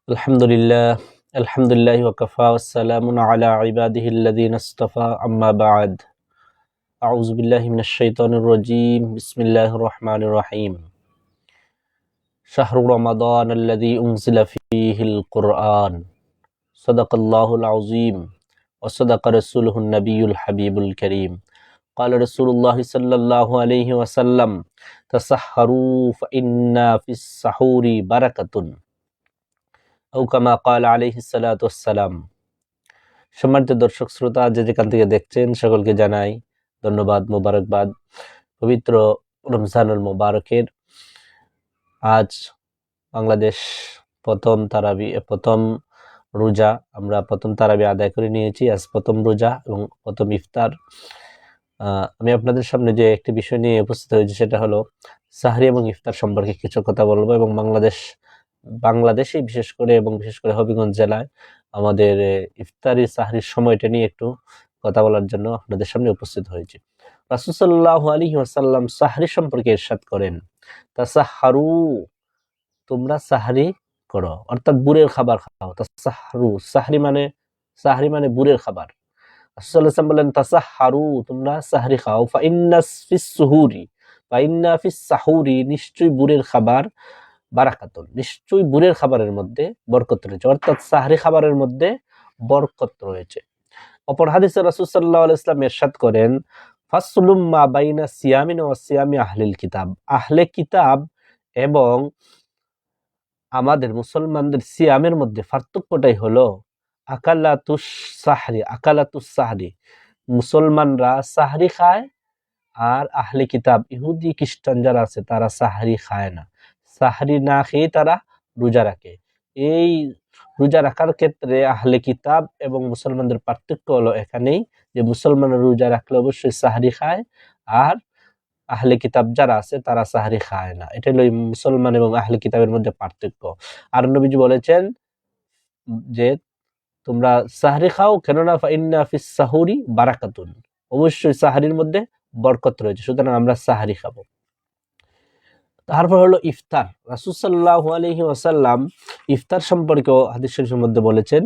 আলহামদুলিল্লাহ আলহামদুলিল্লাহি ওয়া কাফা ওয়াস সালামুন আলা ইবাদিহিল্লাযীনা ইসতাফা আম্মা বা'দ আউযু বিল্লাহি মিনাশ শাইতানির রাজীম বিসমিল্লাহির রহমানির রহিম শাহরু রমাদানাল্লাযী উনজিলা ফীহিল কুরআন সাদাকাল্লাহুল আযীম ওয়া সাদাকা রাসূলুহুন নাবিয়্যুল হাবিবুল কারীম قال رسول الله صلى الله عليه وسلم تسحروا فإن في السحور بركة أو كما قال عليه الصلاة والسلام। সম্মানিত দর্শক শ্রোতা, যে যেখান থেকে দেখছেন সকলকে জানাই ধন্যবাদ, মোবারকবাদ। পবিত্র রমজানুল মোবারকের আজ বাংলাদেশ প্রথম রোজা, আমরা প্রথম তারাবি আদায় করে নিয়েছি। আজ প্রথম রোজা এবং প্রথম ইফতার। আমি আপনাদের সামনে যে একটি বিষয় নিয়ে উপস্থিত হয়েছি সেটা হলো সাহরি এবং ইফতার সম্পর্কে কিছু কথা বলবো, এবং বাংলাদেশে বিশেষ করে হবিগঞ্জ জেলায় আমাদের ইফতারি সাহরির সময়টা নিয়ে একটু কথা বলার জন্য আপনাদের সামনে উপস্থিত হয়েছি। রাসূল সাল্লাল্লাহু আলাইহি ওয়াসাল্লাম সাহরি সম্পর্কে ইরশাদ করেন, তাসাহহারু, তোমরা সাহরি করো, অর্থাৎ বুরের খাবার খাও। তাসাহহারু, সাহরি মানে বুরের খাবার। রাসূল সাল্লাল্লাহু আলাইহি ওয়াসাল্লাম বলেন, তাসাহহারু, তোমরা সাহরি খাও। ফাইন্না ফিস সাহুরি, নিশ্চয়ই বুরের খাবার, বারাকাতুন, নিশ্চয়ই বুরের খাবারের মধ্যে বরকত রয়েছে, অর্থাৎ সাহরি খাবারের মধ্যে বরকত রয়েছে। অপর হাদিসে রাসূল সাল্লাল্লাহু আলাইহি ওয়াসাল্লাম ইরশাদ করেন, ফাসলুম মা বাইনা সিয়ামিন ওয়া সিয়ামি আহলিল কিতাব, আহলে কিতাব এবং আমাদের মুসলমানদের সিয়ামের মধ্যে পার্থক্যটাই হলো আকালাতুস সাহরি, মুসলমানরা সাহরি খায় আর আহলে কিতাব ইহুদি খ্রিস্টান যারা আছে তারা সাহরি খায় না। সাহরি না খেয়ে তারা রোজা রাখে। এই রোজা রাখার ক্ষেত্রে আহলে কিতাব এবং মুসলমানদের পার্থক্য হলো এখানেই, যে মুসলমানরা রোজা রাখলে অবশ্যই সাহরি খায়, আর আহলে কিতাব যারা আছে তারা সাহরি খায় না। এটা হলো মুসলমান এবং আহলে কিতাবের মধ্যে পার্থক্য। আর নবীজি বলেছেন যে তোমরা সাহরি খাও, কেননা ফাইন্না ফিস সাহুরি বারাকাতুন, অবশ্যই সাহরির মধ্যে বরকত রয়েছে, সুতরাং আমরা সাহরি খাবো। তারপর হলো ইফতার। রাসূল সাল্লাল্লাহু আলাইহি ওয়াসাল্লাম ইফতার সম্পর্কেও হাদিস শরীফের মধ্যে বলেছেন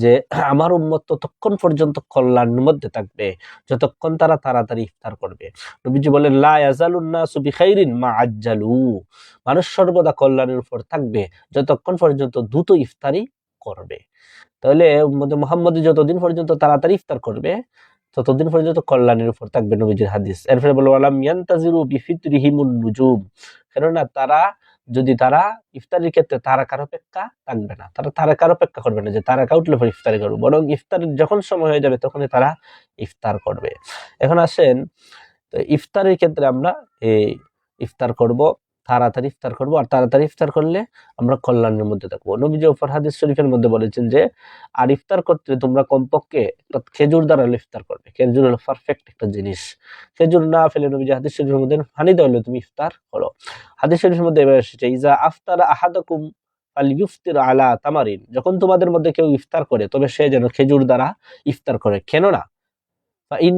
যে আমার উম্মত ততক্ষণ পর্যন্ত কল্যাণের মধ্যে থাকবে যতক্ষণ তারা তাড়াতাড়ি ইফতার করবে। নবীজি বলেন, লা ইয়াজালুন নাসু বিখাইরিন মা আজ্জালু, মানুষ সর্বদা কল্যাণের উপর থাকবে যতক্ষণ পর্যন্ত দ্রুত ইফতারি করবে। তাহলে মুহাম্মদ যতদিন পর্যন্ত তাড়াতাড়ি ইফতার করবে ততদিন পর্যন্ত কল্যাণের উপর থাকবে, নবীজির হাদিস। এরপরে বলল, ওয়ালাম ইয়ান্তাজিরু বিফিতরিহিমুন নুজুম, কেননা তারা ইফতারির ক্ষেত্রে তারাকার অপেক্ষা থাকবে না, তারা তারাকার অপেক্ষা করবে না যে তারাকা উঠলে পরে ইফতারি করবে, বরং ইফতারের যখন সময় হয়ে যাবে তখনই তারা ইফতার করবে। এখন আসেন, তো ইফতারের ক্ষেত্রে আমরা ইফতার করব, তাড়াতাড়ি ইফতার করব, আর তাড়াতাড়ি ইফতার করলে আমরা কল্যাণের মধ্যে থাকবো। নবীজি অপর হাদিস শরীফের মধ্যে বলেছেন যে আর ইফতার করতে তোমরা কমপক্ষে খেজুর দ্বারা ইফতার করবে। খেজুর হলো পারফেক্ট একটা জিনিস। খেজুর না ফেলে নবীজি হাদিস শরীফের মধ্যে পানি দেওয়া হলে তুমি ইফতার করো। হাদিস শরীফের মধ্যে এবার এসেছে, ইজা আফতারা আহাদাকুম ফালইফতির আলা তামারিন, যখন তোমাদের মধ্যে কেউ ইফতার করে তবে সে যেন খেজুর দ্বারা ইফতার করে, কেননা ফাইন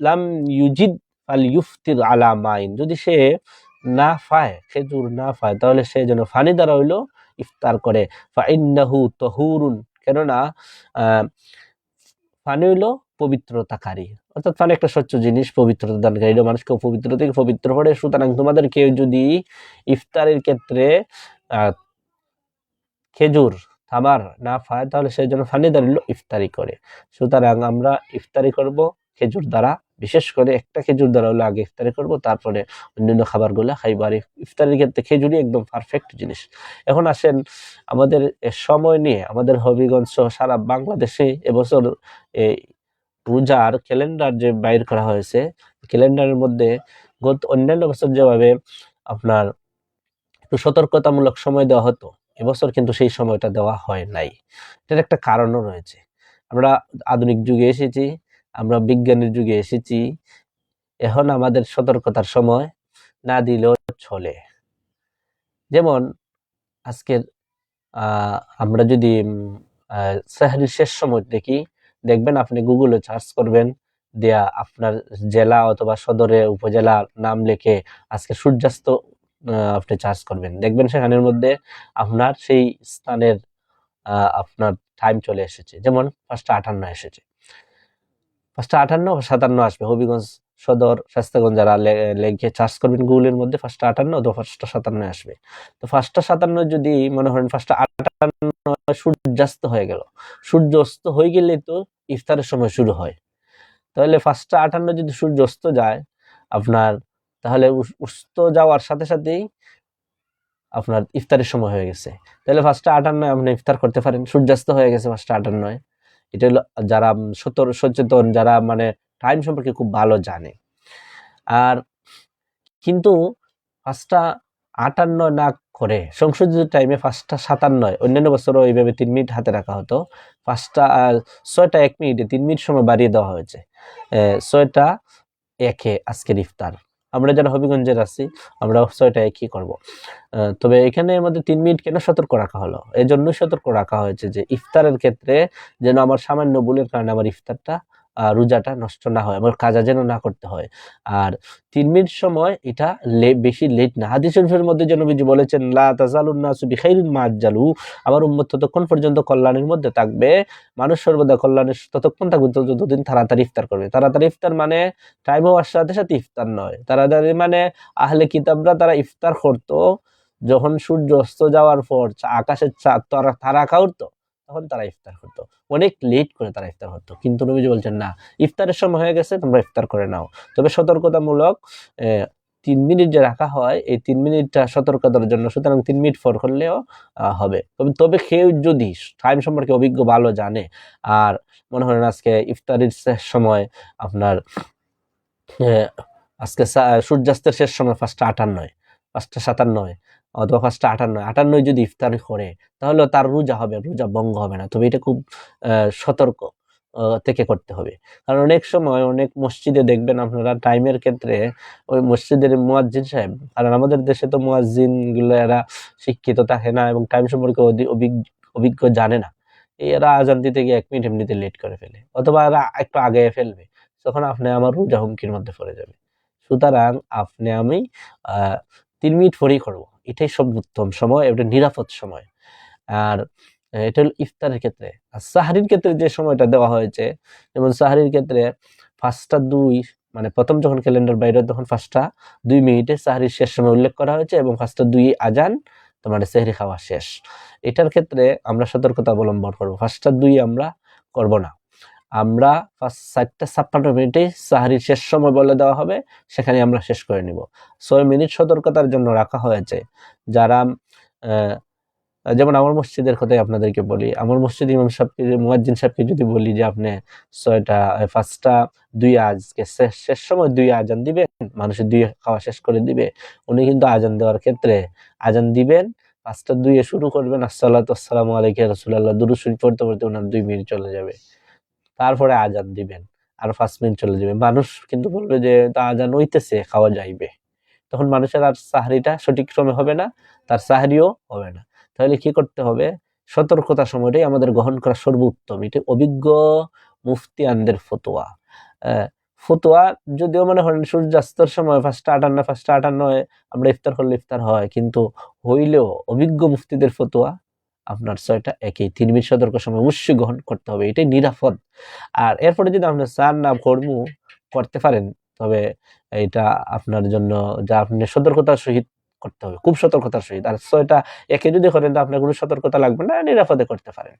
লাম ইউজিদ ফালইফতির আলা মাইন, যদি সে না পায়, খেজুর না পায়, তাহলে সে যেন পানি দ্বারা হইলো ইফতার করে। ফাইন্নাহু তাহুরুন, কেননা পানি হইলো পবিত্রতাকারী, অর্থাৎ পানি একটা স্বচ্ছ জিনিস, পবিত্রতা দানকারী, মানুষকে পবিত্র থেকে পবিত্র করে। সুতরাং তোমাদের কেউ যদি ইফতারের ক্ষেত্রে খেজুর থামার না পায় তাহলে সেই জন্য পানি দ্বারা ইফতারি করে। সুতরাং আমরা ইফতারি করব খেজুর দ্বারা, বিশেষ করে একটা খেজুর দ্বারা হলে আগে ইফতারি করব, তারপরে অন্যান্য খাবারগুলো খাইব। আর ইফতারের ক্ষেত্রে খেজুরই একদম পারফেক্ট জিনিস। এখন আসেন, আমাদের সময় নিয়ে আমাদের হবিগঞ্জ সহ সারা বাংলাদেশে এবছর এই রোজার ক্যালেন্ডার যে বাইর করা হয়েছে, ক্যালেন্ডারের মধ্যে অন্যান্য বছর যেভাবে আপনার একটু সতর্কতামূলক সময় দেওয়া হতো, এবছর কিন্তু সেই সময়টা দেওয়া হয় নাই। এটার একটা কারণও রয়েছে। আমরা আধুনিক যুগে এসেছি, আমরা বিজ্ঞানের যুগে এসেছি, এখন আমাদের সতর্কতার সময় না দিলেও চলে। যেমন আজকের আমরা যদি সেহরির শেষ সময় দেখবেন, আপনি গুগলে সার্চ করবেন, দেয়া আপনার জেলা অথবা সদরে উপজেলা নাম লিখে আজকে সূর্যাস্ত আপনি চার্জ করবেন, দেখবেন সেখানের মধ্যে আপনার সেই স্থানের আপনার টাইম চলে এসেছে। যেমন 5:58 এসেছে, 5:58 57 আসবে। হবিগঞ্জ সদর স্বাস্থ্যগঞ্জ যারা লেগে চার্জ করবেন গুগলের মধ্যে 5:58 অথবা 5:57 আসবে। তো 5:57 যদি মনে করেন 5:58 সূর্যাস্ত হয়ে গেল, সূর্য অস্ত হয়ে গেলে তো ইফতারের সময় শুরু হয়। তাহলে 5:58 যদি সূর্য অস্ত যায় আপনার, তাহলে অস্ত যাওয়ার সাথে সাথেই আপনার ইফতারের সময় হয়ে গেছে। তাহলে 5:58 আপনি ইফতার করতে পারেন, সূর্যাস্ত হয়ে গেছে 5:58। এটা হলো যারা সচেতন, যারা মানে টাইম সম্পর্কে খুব ভালো জানে। আর কিন্তু 5:58 না করে সংশোধিত টাইমে 5:57, অন্যান্য বছরও এইভাবে 3 মিনিট হাতে রাখা হতো। 6:01 3 মিনিট সময় বাড়িয়ে দেওয়া হয়েছে। 6:01 আজকের ইফতার। আমরা যারা হবিগঞ্জের আছি আমরা 6:01 করব। তবে এখানে মধ্যে 3 মিনিট কেন সতর্ক রাখা হলো? এজন্য সতর্ক রাখা হয়েছে যে ইফতারের ক্ষেত্রে যেন আমার সামান্য ভুলের কারণে আমার ইফতারটা রোজাটা নষ্ট না হয়, আমার কাজা যেন না করতে হয়। আর 3 মিনিট সময় এটা বেশি লেট না। হাদিস শরীফের মধ্যে যে নবীজি বলেছেন লা তাজালুন নাসু বিখাইরিন মা আজ্জালু, আমার উম্মত ততক্ষণ পর্যন্ত কল্যাণের মধ্যে থাকবে, মানুষ সর্বদা কল্যাণের ততক্ষণ থাকবে যতদিন তাড়াতাড়ি ইফতার করবে। তাড়াতাড়ি ইফতার মানে টাইম হওয়ার সাথে সাথে ইফতার নয়। তাড়াতাড়ি মানে আহলে কিতাবরা তারা ইফতার করতো যখন সূর্য অস্ত যাওয়ার পর আকাশের তারা আঁকা উঠতো, তখন তারা ইফতার করতো। অনেক লেট করে তারা ইফতার করতো। কিন্তু নবীজি বলছেন না, ইফতারের সময় হয়ে গেছে, তোমরা ইফতার করে নাও। তবে সতর্কতামূলক 3 মিনিট যে রাখা হয়, এই 3 মিনিটটা সতর্কতার জন্য, সুতরাং 3 মিনিট পর করলেও হবে। তবে কেউ যদি টাইম সম্পর্কে অভিজ্ঞ ভালো জানে, আর মনে করেন আজকে ইফতারের শেষ সময় আপনার আজকে সূর্যাস্তের শেষ সময় 5:58, 5:57 অথবা 5:58 যদি ইফতার করে, তাহলে তার রোজা হবে, রোজা ভঙ্গ হবে না। তবে এটা খুব সতর্ক থেকে করতে হবে। কারণ অনেক সময় অনেক মসজিদে দেখবেন আপনারা টাইমের ক্ষেত্রে ওই মসজিদের মুয়াজ্জিন সাহেব, কারণ আমাদের দেশে তো মুয়াজ্জিন গুলো এরা শিক্ষিত থাকে না এবং টাইম সম্পর্কে অভিজ্ঞ জানে না। এরা আজান দিতে গিয়ে 1 মিনিট এমনিতে লেট করে ফেলে, অথবা এরা একটু আগে ফেলবে, তখন আপনি আমার রোজা হুমকির মধ্যে পড়ে যাবে। সুতরাং আপনি আমি 3 মিনিট পরেই করবো, এটাই সর্বোত্তম সময়, এটা নিরাপদ সময়। আর এটা হলো ইফতারের ক্ষেত্রে। আর সাহরির ক্ষেত্রে যে সময়টা দেওয়া হয়েছে, যেমন সাহরির ক্ষেত্রে 5:02 মানে প্রথম যখন ক্যালেন্ডার বাইরে তখন 5:02 সাহরির শেষ সময় উল্লেখ করা হয়েছে, এবং 5:02 আজান তোমার সেহরি খাওয়া শেষ। এটার ক্ষেত্রে আমরা সতর্কতা অবলম্বন করবো। 5:02 আমরা করব না, আমরা 4:56 সাহরির শেষ সময় বলে দেওয়া হবে, সেখানে আমরা শেষ করে নিব। 6 মিনিট সতর্কতার জন্য রাখা হয়েছে। যারা যেমন আমার মসজিদের কথাই আপনাদেরকে বলি, আমার মসজিদ ইমাম সাহেবকে, মুয়াজ্জিন সাহেবকে যদি বলি যে আপনি 5:02 আজকে শেষ সময় 2 আজান দিবেন, মানুষের 2 খাওয়া শেষ করে দিবে, উনি কিন্তু আজান দেওয়ার ক্ষেত্রে আজান দিবেন 5:02 শুরু করবেন, আসসালাতু আসসালামু আলাইকা ইয়া রাসূলুল্লাহ দুরূদ শরীফ পড়তে পড়তে ওনার 2 মিনিট চলে যাবে। তারপরে আজান দিবেন, আর 5 মিনিট চলে যাবে। মানুষ কিন্তু বলবে যে তা আজান হইতেছে, খাওয়া যাইবে। তখন মানুষের আর সাহরিটা সঠিক সময় হবে না, তার সাহরিও হবে না। তাহলে কি করতে হবে? সতর্কতার সময়টাই আমাদের গ্রহণ করা সর্বোত্তম। এটি অভিজ্ঞ মুফতিয়ানদের ফতোয়া। ফতোয়া যদিও মনে করেন সূর্যাস্তের সময় 5:58 আমরা ইফতার করলে ইফতার হয়, কিন্তু হইলেও অভিজ্ঞ মুফতিদের ফতোয়া আপনার 6:01 3 মিনিট সতর্ক সময় অবশ্যই গ্রহণ করতে হবে, এটাই নিরাপদ। আর এরপরে যদি আপনি চান না করতে পারেন, তবে এটা আপনার জন্য যা আপনি সতর্কতার সহিত করতে হবে, খুব সতর্কতার সহিত। আর 6:01 যদি করেন তো আপনার কোনো সতর্কতা লাগবে না, নিরাপদে করতে পারেন।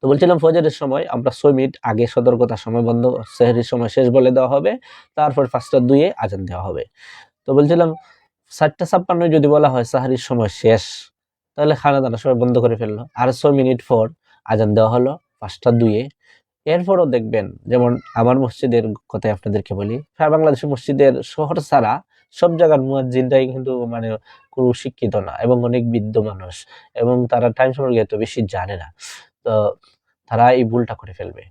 তো বলছিলাম ফজরের সময় আমরা 6 মিনিট আগে সতর্কতার সময় বন্ধ, সেহরির সময় শেষ বলে দেওয়া হবে, তারপর 5:02 আজান দেওয়া হবে। তো বলছিলাম 4:56 যদি বলা হয় সাহরির সময় শেষ, তাহলে খানা দানা সবাই বন্ধ করে ফেললো, আর 6 মিনিট পর আজান দেওয়া হলো 5:02। এরপরও দেখবেন, যেমন আমার মসজিদের কথাই আপনাদেরকে বলি, সারা বাংলাদেশের মসজিদের শহর ছাড়া সব জায়গার মুয়াজ্জিনরাই কিন্তু মানে কোনো শিক্ষিত না, এবং অনেক বৃদ্ধ মানুষ, এবং তারা টাইম সম্পর্কে এত বেশি জানে না। তো তারা এই ভুলটা করে ফেলবে।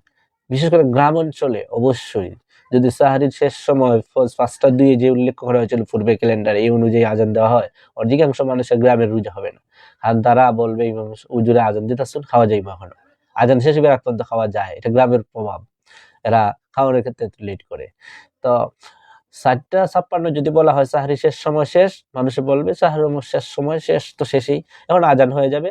বিশেষ করে গ্রাম অঞ্চলে অবশ্যই যদি সাহারির শেষ সময় 5:02 যে উল্লেখ করা হয়েছিল পূর্বে ক্যালেন্ডারে, এই অনুযায়ী আজান দেওয়া হয়, অধিকাংশ মানুষের গ্রামের রোজা হবে না। কারণ তারা বলবে ইমাম হুজুরে আজান দিতেছেন, খাওয়া যাইবে এখনো, আজান শেষ হবে খাওয়া যায়, এটা গ্রামের প্রভাব। এরা খাওয়ানোর ক্ষেত্রে একটু লেট করে। তো 4:56 যদি বলা হয় সাহরি শেষ সময় শেষ, মানুষে বলবে সাহরি শেষ সময় শেষ তো শেষই, এখন আজান হয়ে যাবে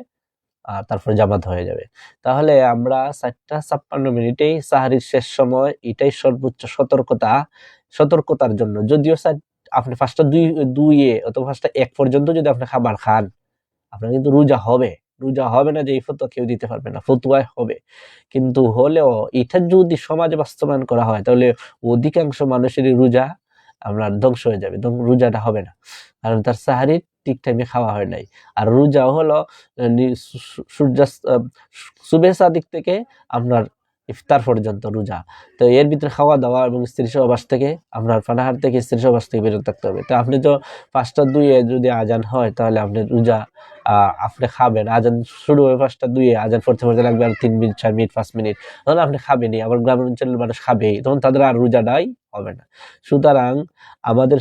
আর তারপরে জামাত হয়ে যাবে। তাহলে আমরা 4:56 সাহারির শেষ সময়, এটাই সর্বোচ্চ সতর্কতার জন্য। যদিও আপনি 2 অথবা 1 পর্যন্ত যদি আপনি খাবার খান, আপনার কিন্তু রোজা হবে না যে এই ফতোয়া কেউ দিতে পারবে না, ফতোয়ায় হবে। কিন্তু হলেও এটা যদি সমাজে বাস্তবায়ন করা হয় তাহলে অধিকাংশ মানুষেরই রোজা আপনার ধ্বংস হয়ে যাবে, রোজাটা হবে না, কারণ তার সাহারি ঠিক টাইমে খাওয়া হয় নাই। আর রোজা হলো সূর্যাস্ত সুবেহ সাদিক থেকে আপনার ইফতার পর্যন্ত রোজা। তো এর ভিতরে খাওয়া দাওয়া এবং স্ত্রী সহবাস থেকে, আপনার পানাহার থেকে, স্ত্রী সহবাস থেকে বিরত থাকতে হবে। তো আপনি তো 5:02 যদি আজান হয় তাহলে আপনি রোজা আপনি খাবেন, আজান শুরু হবে 5:02, আজান পড়তে লাগবে আর 3 মিনিট, 4 মিনিট, 5 মিনিট, তখন আপনি খাবেনই। আবার গ্রামের অঞ্চলের মানুষ খাবেই, তখন তাদের আর রোজাটাই হবে না। সুতরাং আমাদের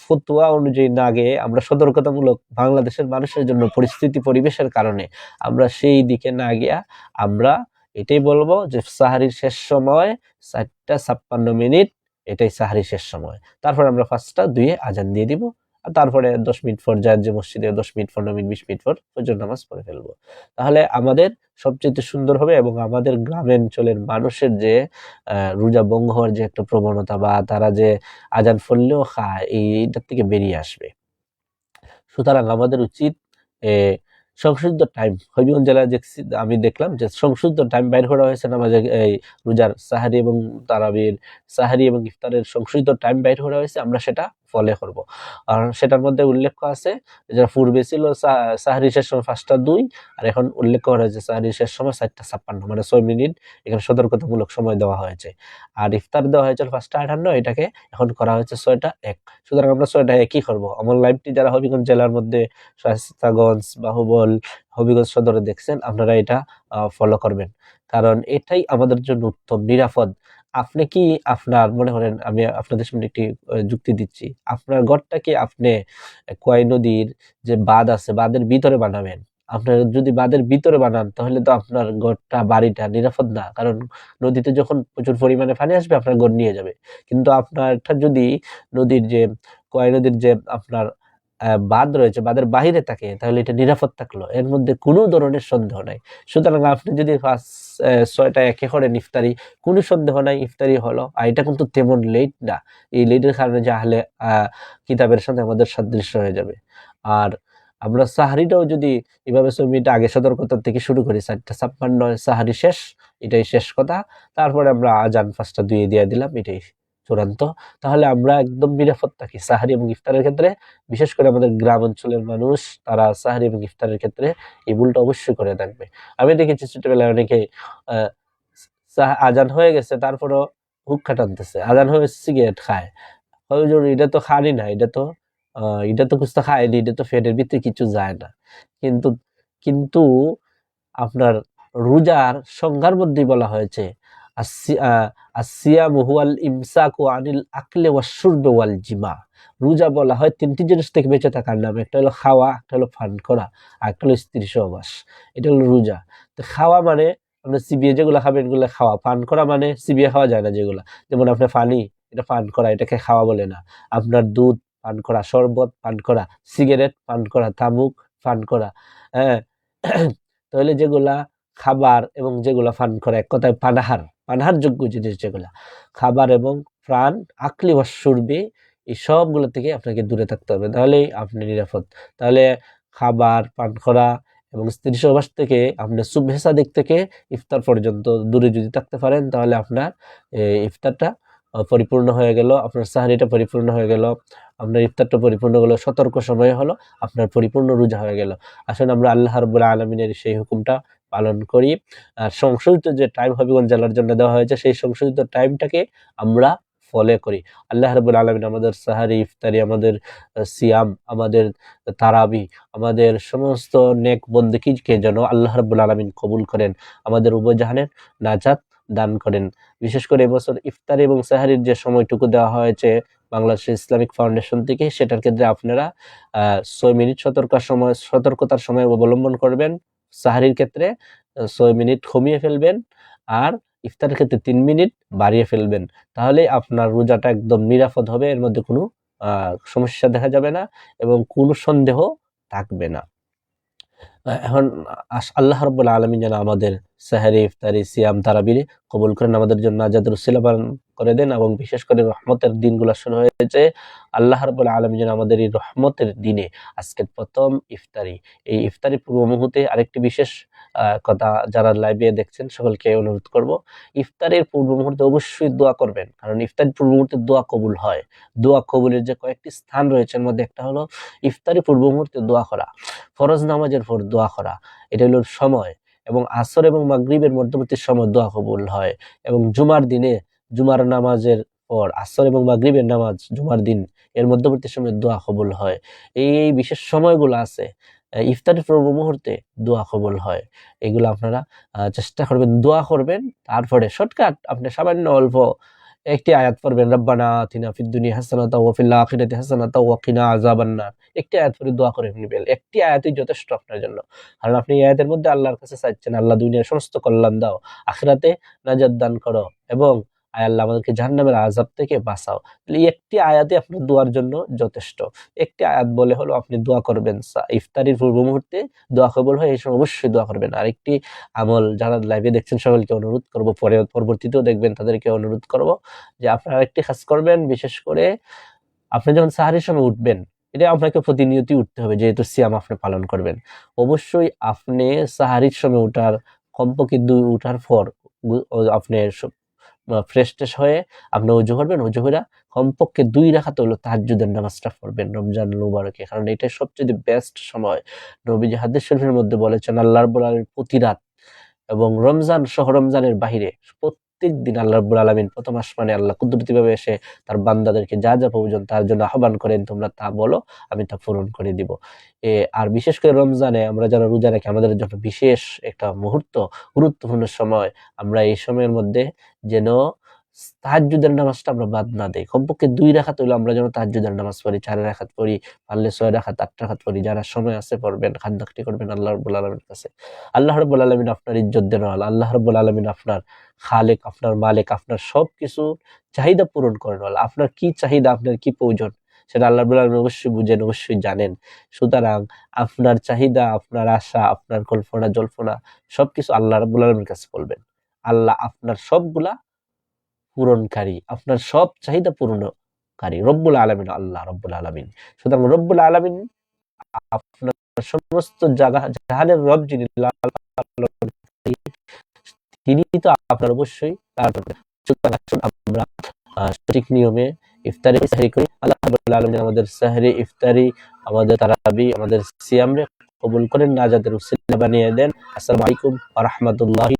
ফতোয়া অনুযায়ী না গিয়ে আমরা সতর্কতামূলক, বাংলাদেশের মানুষের জন্য পরিস্থিতি পরিবেশের কারণে আমরা সেই দিকে না গিয়া আমরা এটাই বলবো যে সাহারির শেষ সময় 4:56, এটাই সাহারির শেষ সময়। তারপর আমরা 5:02 আজান দিয়ে দিব, আর তারপরে 10 মিনিট পর যার যে মসজিদে 10 মিনিট, 15 মিনিট, 20 মিনিট পর ফজর নামাজ পড়ে ফেলবো। তাহলে আমাদের সবচেয়ে সুন্দর হবে এবং আমাদের গ্রামাঞ্চলের মানুষের যে রোজা ভঙ্গ হওয়ার যে একটা প্রবণতা, বা তারা যে আজান পড়লেও খায়, এইটার থেকে বেরিয়ে আসবে। সুতরাং আমাদের উচিত সংশোধিত টাইম, হবিগঞ্জ জেলায় আমি দেখলাম যে সংশোধিত টাইম বাইর করা হয়েছে নামাজের এই রোজার সাহারি এবং তারাবির, সাহারি এবং ইফতারের সংশোধিত টাইম বাইর করা হয়েছে, আমরা সেটা ফলো করব। আর সেটার মধ্যে উল্লেখ আছে যেটা পূর্বে ছিল সাহারি শেষ সময় 5:02, আর এখন উল্লেখ করা হয়েছে সাহারি শেষ সময় 4:56, মানে 6 মিনিট এখানে সতর্কতামূলক সময় দেওয়া হয়েছে। আর ইফতার দেওয়া হয়েছিল 5:58, এটাকে এখন করা হয়েছে 6:01। সুতরাং আমরা 6:01 করবো। আমার লাইভটি যারা হবিগঞ্জ জেলার মধ্যে শায়েস্তাগঞ্জ, বাহুবল, হবিগঞ্জ সদরে দেখছেন, আপনারা এটা ফলো করবেন, কারণ এটাই আমাদের জন্য উত্তম, নিরাপদ। আপনি কি আপনার মনে করেন, আমি আপনাদের সামনে একটি যুক্তি দিচ্ছি, আপনার ঘরটাকে আপনি কোয়াই নদীর যে বাঁধ আছে, বাঁধের ভিতরে বানাবেন। আপনার যদি বাঁধের ভিতরে বানান তাহলে তো আপনার ঘরটা, বাড়িটা নিরাপদ না, কারণ নদীতে যখন প্রচুর পরিমাণে পানি আসবে আপনার ঘর নিয়ে যাবে। কিন্তু আপনারটা যদি নদীর যে কোয়াই নদীর যে আপনার বাঁধ রয়েছে, বাঁধের বাহিরে থাকে, তাহলে এটা নিরাপদ থাকলো, এর মধ্যে কোনো ধরনের সন্দেহ নাই। সুতরাং আপনি যদি 6:01 করেন ইফতারি, কোনো সন্দেহ নাই, ইফতারি হলো। আর এটা কিন্তু তেমন লেট না, এই লেটের কারণে যে আহলে কিতাবের সাথে আমাদের সাদৃশ্য হয়ে যাবে। আর আমরা সাহারিটাও যদি এভাবে 6 মিনিট আগে সতর্কতা থেকে শুরু করি, 4:56 সাহারি শেষ, এটাই শেষ কথা। তারপরে আমরা আজান 5:02 দিয়ে দিলাম, এটাই চূড়ান্ত। তাহলে আমরা একদম নিরাপদ থাকি সাহারি এবং ইফতারের ক্ষেত্রে। বিশেষ করে আমাদের গ্রাম অঞ্চলের মানুষ, তারা সাহারি এবং ইফতারের ক্ষেত্রে এই ভুলটা অবশ্যই করে থাকবে। আমি দেখেছি ছোটবেলায় অনেকে আজান হয়ে গেছে তারপরও হুক্কা টানতেছে, আজান হয়ে সিগারেট খায়। হুজুর এটা তো খানি না, এটা তো কিছু খায়নি, এটা তো পেটের ভিতরে কিছু যায় না। কিন্তু কিন্তু আপনার রোজার সংজ্ঞার মধ্যেই বলা হয়েছে আসিয়ামু হুয়াল ইমসাকু আনিল আকলি ওয়াশ-শুরবি ওয়াল জিমা। রোজা বলা হয় 3টি জিনিস থেকে বেঁচে থাকার নাম। একটা হলো খাওয়া, একটা হলো পান করা, আর একটা হলো স্ত্রী সহবাস। এটা হলো রোজা। তো খাওয়া মানে আমরা চিবিয়ে যেগুলো খাবেন এগুলো খাওয়া। পান করা মানে চিবিয়ে খাওয়া যায় না যেগুলা, যেমন আপনার পানি, এটা পান করা, এটাকে খাওয়া বলে না। আপনার দুধ পান করা, শরবত পান করা, সিগারেট পান করা, তামাক পান করা, হ্যাঁ। তাহলে যেগুলা খাবার এবং যেগুলা পান করা, এক কথায় পানাহার যোগ্য জিনিস যেগুলা খাবার এবং প্রাণ, আকলি ওয়াশ-শুরবি, এই সবগুলো থেকে আপনাকে দূরে থাকতে হবে, তাহলেই আপনি নিরাপদ। তাহলে খাবার পান করা এবং স্ত্রী সহবাস থেকে আপনি সুবহে সাদিক থেকে ইফতার পর্যন্ত দূরে যদি থাকতে পারেন, তাহলে আপনার ইফতারটা পরিপূর্ণ হয়ে গেল, আপনার সাহারিটা পরিপূর্ণ হয়ে গেল, আপনার ইফতারটা পরিপূর্ণ হলো, সতর্ক সময় হলো, আপনার পরিপূর্ণ রোজা হয়ে গেল। আসলে আমরা আল্লাহ রাব্বুল আলামিনের সেই হুকুমটা পালন করি। আর সংশোধিত যে টাইম হবিগঞ্জ জেলার জন্য দেওয়া হয়েছে, সেই সংশোধিত টাইমটাকে আমরা ফলো করি। আল্লাহ রাব্বুল আলামিন আমাদের সাহারি, ইফতারি, আমাদের সিয়াম, আমাদের তারাবি, আমাদের সমস্ত নেক বন্দেগীকে যেন আল্লাহ রাব্বুল আলামিন কবুল করেন, আমাদের উভয় জাহানের নাজাত দান করেন। বিশেষ করে এবছর ইফতারি এবং সাহারির যে সময়টুকু দেওয়া হয়েছে বাংলাদেশ ইসলামিক ফাউন্ডেশন থেকে, সেটার ক্ষেত্রে আপনারা 6 মিনিট সতর্কতার সময় অবলম্বন করবেন। সাহারির ক্ষেত্রে 6 মিনিট কমিয়ে ফেলবেন, আর ইফতারের ক্ষেত্রে 3 মিনিট বাড়িয়ে ফেলবেন, তাহলে আপনার রোজাটা একদম নিরাপদ হবে, এর মধ্যে কোনো সমস্যা দেখা যাবে না এবং কোনো সন্দেহ থাকবে না। এখন আল্লাহ রাব্বুল আলামিন যেন আমাদের সেহরি, ইফতারি, সিয়াম, তারাবির কবুল করেন, আমাদের জন্য নাজাতের উসিলা করে দেন, এবং বিশেষ করে রহমতের দিনগুলো শুরু হয়েছে। আল্লাহ রাব্বুল আলামিন যেন আমাদের এই রহমতের দিনে আজকের প্রথম ইফতারি, এই ইফতারি পূর্ব মুহূর্তে আরেকটি বিশেষ কথা যারা লাইভে দেখছেন সকলকে অনুরোধ করব, ইফতারের পূর্ব মুহূর্তে অবশ্যই দোয়া করবেন, কারণ ইফতারের পূর্ব মুহূর্তে দোয়া কবুল হয়। দোয়া কবুলের যে কয়েকটি স্থান রয়েছে এর মধ্যে একটা হলো ইফতারি পূর্ব মুহূর্তে দোয়া করা, ফরজ নামাজের পর দোয়া করা, এটা হলো সময়, এবং আসর এবং মাগরিবের মধ্যবর্তী সময় দোয়া কবুল হয়, এবং জুমার দিনে জুমার নামাজের পর আসর এবং মাগরিবের নামাজ জুমার দিন এর মধ্যবর্তী সময় দোয়া কবুল হয়। এই বিশেষ সময়গুলো আছে ইফতারের পূর্ব মুহূর্তে দোয়া কবুল হয়। এগুলো আপনারা চেষ্টা করবেন, দোয়া করবেন। তারপরে শর্টকাট আপনি সামান্য অল্প একটি আয়াত পড়বেন, রব্বানা আতিনা ফিদ দুনিয়া হাসানাতাও ওয়া ফিল আখিরাতি হাসানাতাও ওয়া কিনা আযাবান্নার। একটি আয়াত পড়ে দোয়া করে নিবেন, একটি আয়াতই যথেষ্ট আপনার জন্য। কারণ আপনি এই আয়াতের মধ্যে আল্লাহর কাছে চাইছেন, আল্লাহ দুনিয়ার সমস্ত কল্যাণ দাও, আখিরাতে নাজাত দান করো, এবং আয় আল্লাহ আমাদেরকে জাহান্নামের আযাব থেকে বাঁচাও। তাহলে এই একটি আয়াতই আপনার দোয়ার জন্য যথেষ্ট। একটি আয়াত বলে হলো আপনি দোয়া করবেন, ইফতারির পূর্ব মুহূর্তে দোয়া কবুল হয়, এই সময় অবশ্যই দোয়া করবেন। আরেকটি আমল যারা লাইভে দেখছেন সকলকে অনুরোধ করব, পরবর্তীতেও দেখবেন তাদেরকে অনুরোধ করব যে আপনারা একটি কাজ করবেন, বিশেষ করে আপনি যখন সাহারির সময় উঠবেন, এটা আপনাকে প্রতিনিয়তই উঠতে হবে যেহেতু সিয়াম আপনি পালন করবেন। অবশ্যই আপনি সাহারির সময় কমপক্ষে উঠার পর আপনি ফ্রেশ ট্রেশ হয়ে আপনি অজু করবেন, অজু করে কমপক্ষে 2 রাকাত হলো তাহাজ্জুদের নামাজটা পড়বেন রমজান মুবারকে, কারণ এটাই সবচেয়ে বেস্ট সময়। নবীজি হাদিস শরীফের মধ্যে বলেছেন আল্লাহ রাব্বুল আলামিন প্রতি রাত এবং রমজান সহ রমজানের বাহিরে প্রত্যেক দিন আল্লাহ রাব্বুল আলামিন প্রথম আসমানে আল্লাহ কুদরতিভাবে এসে তার বান্দাদেরকে যা যা প্রয়োজন তার জন্য আহ্বান করেন, তোমরা তা বলো আমি তা পূরণ করে দিব। আর বিশেষ করে রমজানে আমরা যারা রোজা রাখি আমাদের জন্য বিশেষ একটা মুহূর্ত, গুরুত্বপূর্ণ সময়। আমরা এই সময়ের মধ্যে যেন তাহাজ্জুদের নামাজটা আমরা বাদ না দেই। কমপক্ষে 2 রাকাত হইলো আমরা যেন তাহাজ্জুদের নামাজ পড়ি, 4 রাকাত পড়ি, পারলে 6 রাকাত, 8 রাকাত পড়ি। যারা সময় আছে পড়বেন, খান্দাকটি করবেন আল্লাহ রাব্বুল আলামিনের কাছে। আল্লাহ রাব্বুল আলামিন আপনার ইজ্জত দেন, আল্লাহ রাব্বুল আলামিন আপনার খালেক, আপনার মালিক, আপনার সবকিছু চাহিদা পূরণ করেন। আপনার কি চাহিদা, আপনার কি প্রয়োজন সেটা আল্লাহ রাব্বুল আলামিন অবশ্যই বুঝেন, অবশ্যই জানেন। সুতরাং আপনার চাহিদা, আপনার আশা, আপনার কল্পনা জল্পনা সবকিছু আল্লাহ রাব্বুল আলামিনের কাছে বলবেন। আল্লাহ আপনার সবগুলা পূরণকারী, আপনার সব চাহিদা পূরণকারী রব্বুল আলামিন আল্লাহ রব্বুল আলামিন। সুতরাং রব্বুল আলামিন আপনার সমস্ত জাহানের রব যিনি, তিনি তো আপনার অবশ্যই আমরা সঠিক নিয়মে ইফতারি সাহরি করি। আল্লাহ রাব্বুল আলামিন আমাদের সাহরি, ইফতারি, আমাদের তারাবি, আমাদের সিয়াম কবুল করেন, নাজাতের উসিলা বানিয়ে দেন। আসসালামু আলাইকুম ওয়া রাহমাতুল্লাহি